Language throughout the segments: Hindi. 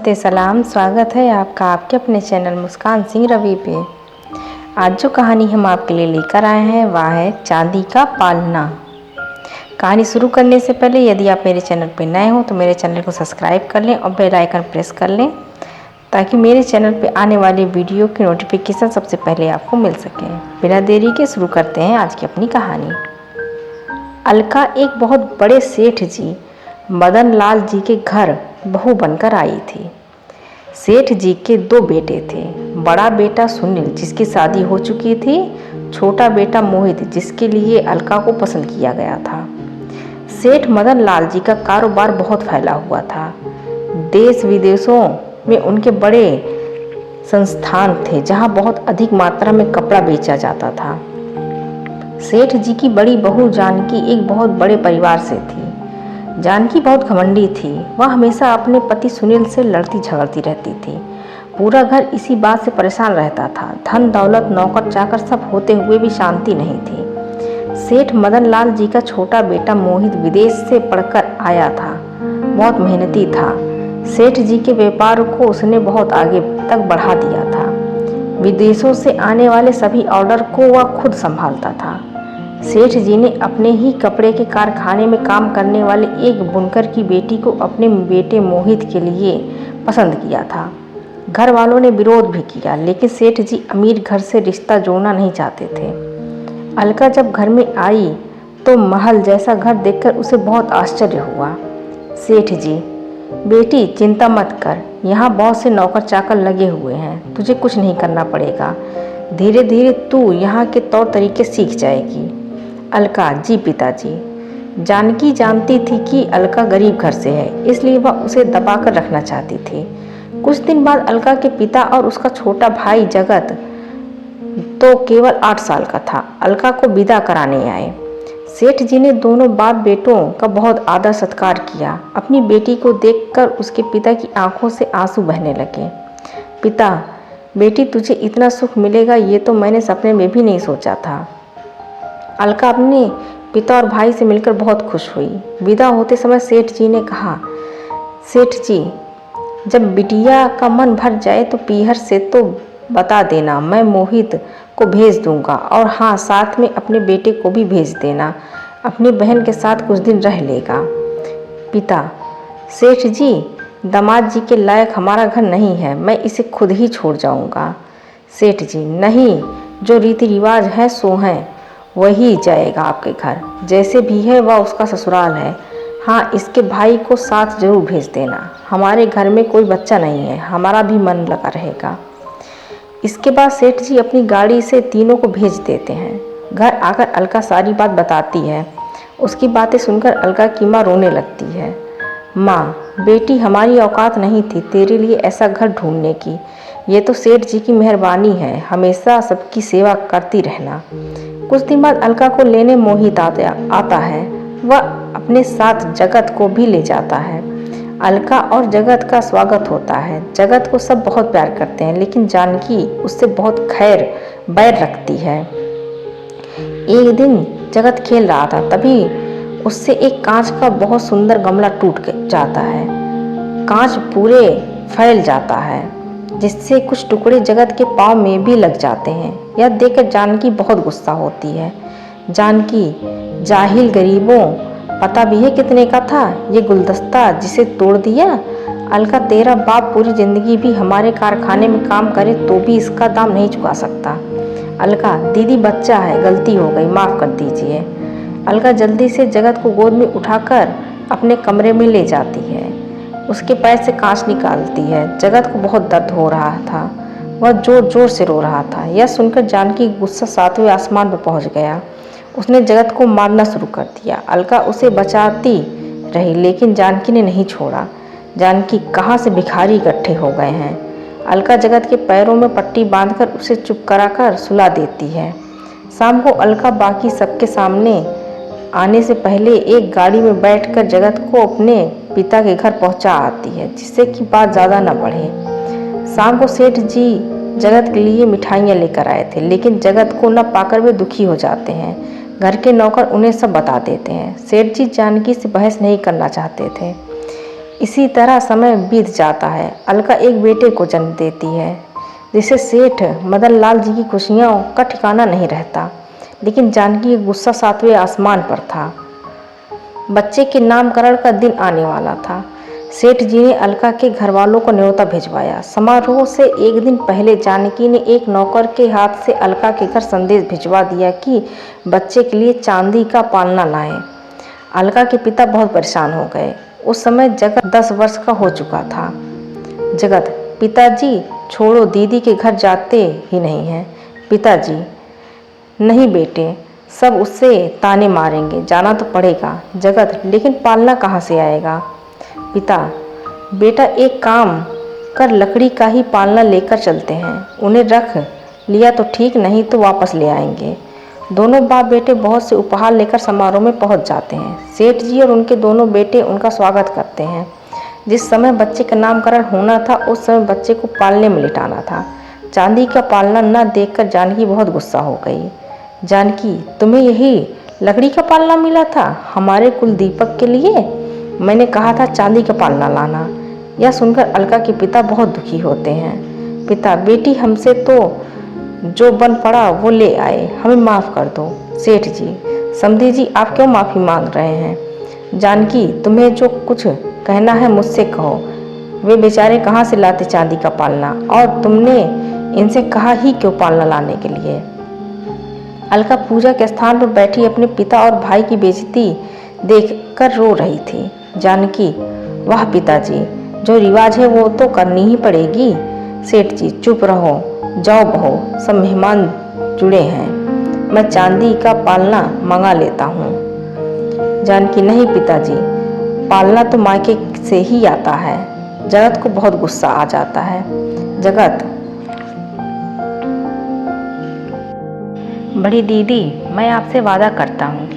नमस्ते, सलाम, स्वागत है आपका आपके अपने चैनल मुस्कान सिंह रवि पे। आज जो कहानी हम आपके लिए लेकर आए हैं वह है चांदी का पालना। कहानी शुरू करने से पहले यदि आप मेरे चैनल पर नए हो तो मेरे चैनल को सब्सक्राइब कर लें और बेल आइकन प्रेस कर लें ताकि मेरे चैनल पर आने वाली वीडियो की नोटिफिकेशन सबसे पहले आपको मिल सके। बिना देरी के शुरू करते हैं आज की अपनी कहानी। अलका एक बहुत बड़े सेठ जी मदन लाल जी के घर बहू बनकर आई थी। सेठ जी के दो बेटे थे। बड़ा बेटा सुनील जिसकी शादी हो चुकी थी, छोटा बेटा मोहित जिसके लिए अलका को पसंद किया गया था। सेठ मदन लाल जी का कारोबार बहुत फैला हुआ था। देश विदेशों में उनके बड़े संस्थान थे जहां बहुत अधिक मात्रा में कपड़ा बेचा जाता था। सेठ जी की बड़ी बहू जानकी एक बहुत बड़े परिवार से थी। जानकी बहुत घमंडी थी। वह हमेशा अपने पति सुनील से लड़ती झगड़ती रहती थी। पूरा घर इसी बात से परेशान रहता था। धन दौलत नौकर चाकर सब होते हुए भी शांति नहीं थी। सेठ मदन लाल जी का छोटा बेटा मोहित विदेश से पढ़कर आया था। बहुत मेहनती था। सेठ जी के व्यापार को उसने बहुत आगे तक बढ़ा दिया था। विदेशों से आने वाले सभी ऑर्डर को वह खुद संभालता था। सेठ जी ने अपने ही कपड़े के कारखाने में काम करने वाले एक बुनकर की बेटी को अपने बेटे मोहित के लिए पसंद किया था। घर वालों ने विरोध भी किया, लेकिन सेठ जी अमीर घर से रिश्ता जोड़ना नहीं चाहते थे। अलका जब घर में आई तो महल जैसा घर देखकर उसे बहुत आश्चर्य हुआ। सेठ जी, बेटी चिंता मत कर, यहाँ बहुत से नौकर चाकर लगे हुए हैं, तुझे कुछ नहीं करना पड़ेगा। धीरे धीरे तू यहाँ के तौर तरीके सीख जाएगी। अलका, जी पिताजी। जानकी जानती थी कि अलका गरीब घर से है, इसलिए वह उसे दबाकर रखना चाहती थी। कुछ दिन बाद अलका के पिता और उसका छोटा भाई जगत तो केवल 8 साल का था, अलका को विदा कराने आए। सेठ जी ने दोनों बाप बेटों का बहुत आदर सत्कार किया। अपनी बेटी को देखकर उसके पिता की आंखों से आंसू बहने लगे। पिता, बेटी तुझे इतना सुख मिलेगा ये तो मैंने सपने में भी नहीं सोचा था। अलका अपने पिता और भाई से मिलकर बहुत खुश हुई। विदा होते समय सेठ जी ने कहा, सेठ जी, जब बिटिया का मन भर जाए तो पीहर से तो बता देना, मैं मोहित को भेज दूंगा। और हाँ, साथ में अपने बेटे को भी भेज देना, अपनी बहन के साथ कुछ दिन रह लेगा। पिता, सेठ जी, दामाद जी के लायक हमारा घर नहीं है, मैं इसे खुद ही छोड़ जाऊंगा। सेठ जी, नहीं, जो रीति रिवाज है सो हैं, वही जाएगा आपके घर। जैसे भी है वह उसका ससुराल है। हाँ, इसके भाई को साथ जरूर भेज देना। हमारे घर में कोई बच्चा नहीं है, हमारा भी मन लगा रहेगा। इसके बाद सेठ जी अपनी गाड़ी से तीनों को भेज देते हैं। घर आकर अलका सारी बात बताती है। उसकी बातें सुनकर अलका की माँ रोने लगती है। माँ, बेटी, हमारी औकात नहीं थी तेरे लिए ऐसा घर ढूंढने की। ये तो सेठ जी की मेहरबानी है, हमेशा सबकी सेवा करती रहना। कुछ दिन बाद अलका को लेने मोहित आता है। वह अपने साथ जगत को भी ले जाता है। अलका और जगत का स्वागत होता है। जगत को सब बहुत प्यार करते हैं, लेकिन जानकी उससे बहुत बैर रखती है। एक दिन जगत खेल रहा था, तभी उससे एक कांच का बहुत सुंदर गमला टूट जाता है। कांच पूरे फैल जाता है, जिससे कुछ टुकड़े जगत के पाँव में भी लग जाते हैं। यह देखकर जानकी बहुत गुस्सा होती है। जानकी, जाहिल गरीबों, पता भी है कितने का था ये गुलदस्ता जिसे तोड़ दिया? अलका, तेरा बाप पूरी जिंदगी भी हमारे कारखाने में काम करे तो भी इसका दाम नहीं चुका सकता। अलका, दीदी बच्चा है, गलती हो गई, माफ़ कर दीजिए। अलका जल्दी से जगत को गोद में उठाकर अपने कमरे में ले जाती है। उसके पैर से कांच निकालती है। जगत को बहुत दर्द हो रहा था। वह जोर जोर से रो रहा था। यह सुनकर जानकी गुस्सा 7वें आसमान पर पहुंच गया। उसने जगत को मारना शुरू कर दिया। अलका उसे बचाती रही, लेकिन जानकी ने नहीं छोड़ा। जानकी, कहाँ से भिखारी इकट्ठे हो गए हैं। अलका जगत के पैरों में पट्टी बांधकर उसे चुप कराकर सुला देती है। शाम को अलका बाकी सबके सामने आने से पहले एक गाड़ी में बैठकर जगत को अपने पिता के घर पहुंचा आती है, जिससे कि बात ज़्यादा न बढ़े। शाम को सेठ जी जगत के लिए मिठाइयाँ लेकर आए थे, लेकिन जगत को न पाकर वे दुखी हो जाते हैं। घर के नौकर उन्हें सब बता देते हैं। सेठ जी जानकी से बहस नहीं करना चाहते थे। इसी तरह समय बीत जाता है। अलका एक बेटे को जन्म देती है जिसे सेठ मदन लाल जी की खुशियों का ठिकाना नहीं रहता। लेकिन जानकी का गुस्सा 7वें आसमान पर था। बच्चे के नामकरण का दिन आने वाला था। सेठ जी ने अलका के घर वालों को न्योता भिजवाया। समारोह से एक दिन पहले जानकी ने एक नौकर के हाथ से अलका के घर संदेश भिजवा दिया कि बच्चे के लिए चांदी का पालना लाएं। अलका के पिता बहुत परेशान हो गए। उस समय जगत 10 वर्ष का हो चुका था। जगत, पिताजी छोड़ो, दीदी के घर जाते ही नहीं हैं। पिताजी, नहीं बेटे, सब उससे ताने मारेंगे, जाना तो पड़ेगा। जगत, लेकिन पालना कहाँ से आएगा? पिता, बेटा एक काम कर, लकड़ी का ही पालना लेकर चलते हैं। उन्हें रख लिया तो ठीक, नहीं तो वापस ले आएंगे। दोनों बाप बेटे बहुत से उपहार लेकर समारोह में पहुंच जाते हैं। सेठ जी और उनके दोनों बेटे उनका स्वागत करते हैं। जिस समय बच्चे का नामकरण होना था उस समय बच्चे को पालने में लिटाना था। चांदी का पालना न देखकर जानकी बहुत गुस्सा हो गई। जानकी, तुम्हें यही लकड़ी का पालना मिला था हमारे कुल दीपक के लिए? मैंने कहा था चांदी का पालना लाना। यह सुनकर अलका के पिता बहुत दुखी होते हैं। पिता, बेटी हमसे तो जो बन पड़ा वो ले आए, हमें माफ़ कर दो। सेठ जी, समधी जी, आप क्यों माफ़ी मांग रहे हैं? जानकी, तुम्हें जो कुछ कहना है मुझसे कहो। वे बेचारे कहाँ से लाते चांदी का पालना, और तुमने इनसे कहा ही क्यों पालना लाने के लिए? अलका पूजा के स्थान पर बैठी अपने पिता और भाई की बेइज्जती देखकर रो रही थी। जानकी, वाह पिताजी, जो रिवाज है वो तो करनी ही पड़ेगी। सेठ जी, चुप रहो, जाओ बहू, सब मेहमान जुड़े हैं, मैं चांदी का पालना मंगा लेता हूँ। जानकी, नहीं पिताजी, पालना तो मायके से ही आता है। जगत को बहुत गुस्सा आ जाता है। जगत, बड़ी दीदी, मैं आपसे वादा करता हूँ,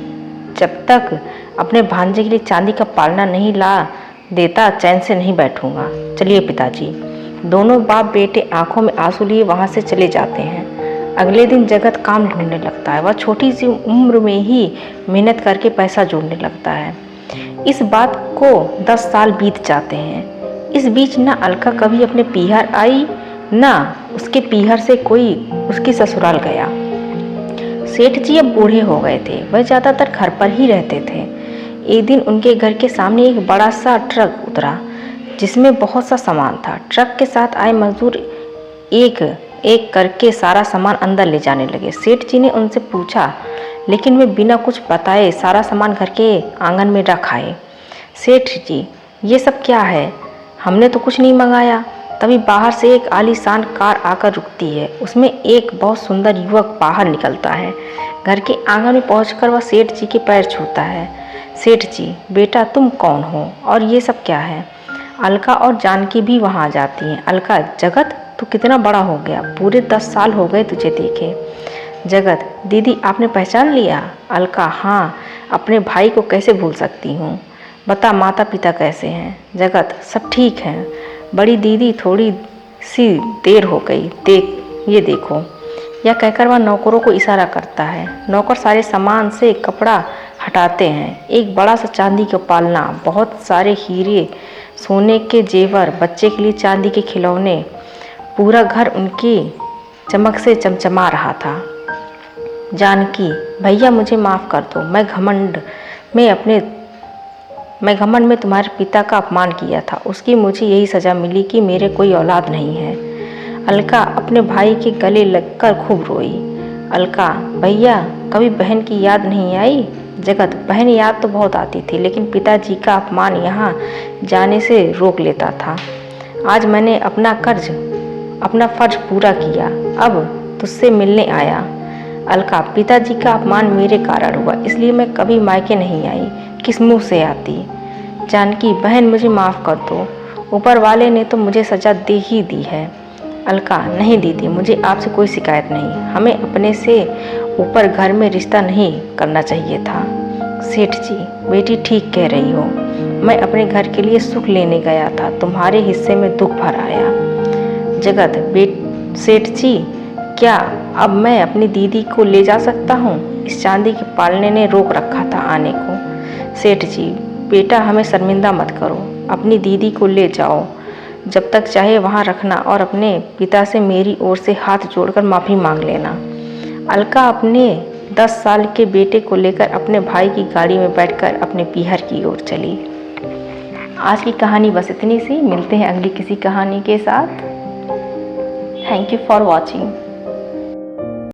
जब तक अपने भांजे के लिए चांदी का पालना नहीं ला देता चैन से नहीं बैठूंगा। चलिए पिताजी। दोनों बाप बेटे आंखों में आंसू लिए वहाँ से चले जाते हैं। अगले दिन जगत काम ढूंढने लगता है। वह छोटी सी उम्र में ही मेहनत करके पैसा जोड़ने लगता है। इस बात को 10 साल बीत जाते हैं। इस बीच न अलका कभी अपने पीहर आई, न उसके पीहर से कोई उसकी ससुराल गया। सेठ जी अब बूढ़े हो गए थे। वह ज़्यादातर घर पर ही रहते थे। एक दिन उनके घर के सामने एक बड़ा सा ट्रक उतरा जिसमें बहुत सा सामान था। ट्रक के साथ आए मजदूर एक एक करके सारा सामान अंदर ले जाने लगे। सेठ जी ने उनसे पूछा, लेकिन वे बिना कुछ बताए सारा सामान घर के आंगन में रख आए। सेठ जी, ये सब क्या है? हमने तो कुछ नहीं मंगाया। तभी बाहर से एक आलीशान कार आकर रुकती है। उसमें एक बहुत सुंदर युवक बाहर निकलता है। घर के आंगन में पहुंचकर वह सेठ जी के पैर छूता है। सेठ जी, बेटा तुम कौन हो और ये सब क्या है? अलका और जानकी भी वहां आ जाती हैं। अलका, जगत तू कितना बड़ा हो गया, पूरे 10 साल हो गए तुझे देखे। जगत, दीदी आपने पहचान लिया? अलका, हाँ, अपने भाई को कैसे भूल सकती हूँ। बता माता पिता कैसे हैं? जगत, सब ठीक हैं। बड़ी दीदी थोड़ी सी देर हो गई, देख ये देखो। यह कहकर वह नौकरों को इशारा करता है। नौकर सारे सामान से कपड़ा हटाते हैं। एक बड़ा सा चांदी का पालना, बहुत सारे हीरे, सोने के जेवर, बच्चे के लिए चांदी के खिलौने, पूरा घर उनकी चमक से चमचमा रहा था। जानकी, भैया मुझे माफ़ कर दो, मैं घमंड में तुम्हारे पिता का अपमान किया था। उसकी मुझे यही सज़ा मिली कि मेरे कोई औलाद नहीं है। अलका अपने भाई के गले लगकर खूब रोई। अलका, भैया कभी बहन की याद नहीं आई? जगत, बहन याद तो बहुत आती थी, लेकिन पिताजी का अपमान यहाँ जाने से रोक लेता था। आज मैंने अपना फर्ज पूरा किया, अब तुझसे मिलने आया। अलका, पिताजी का अपमान मेरे कारण हुआ, इसलिए मैं कभी मायके नहीं आई, किस मुँह से आती। जानकी, बहन मुझे माफ़ कर दो, ऊपर वाले ने तो मुझे सज़ा दे ही दी है। अलका, नहीं दीदी, मुझे आपसे कोई शिकायत नहीं, हमें अपने से ऊपर घर में रिश्ता नहीं करना चाहिए था। सेठ जी, बेटी ठीक कह रही हो, मैं अपने घर के लिए सुख लेने गया था, तुम्हारे हिस्से में दुख भर आया। जगत, सेठ जी, क्या अब मैं अपनी दीदी को ले जा सकता हूँ? इस चांदी के पालने ने रोक रखा था आने को। सेठ जी, बेटा हमें शर्मिंदा मत करो, अपनी दीदी को ले जाओ, जब तक चाहे वहाँ रखना और अपने पिता से मेरी ओर से हाथ जोड़कर माफ़ी मांग लेना। अलका अपने 10 साल के बेटे को लेकर अपने भाई की गाड़ी में बैठकर अपने पीहर की ओर चली। आज की कहानी बस इतनी सी। मिलते हैं अगली किसी कहानी के साथ। Thank you for watching.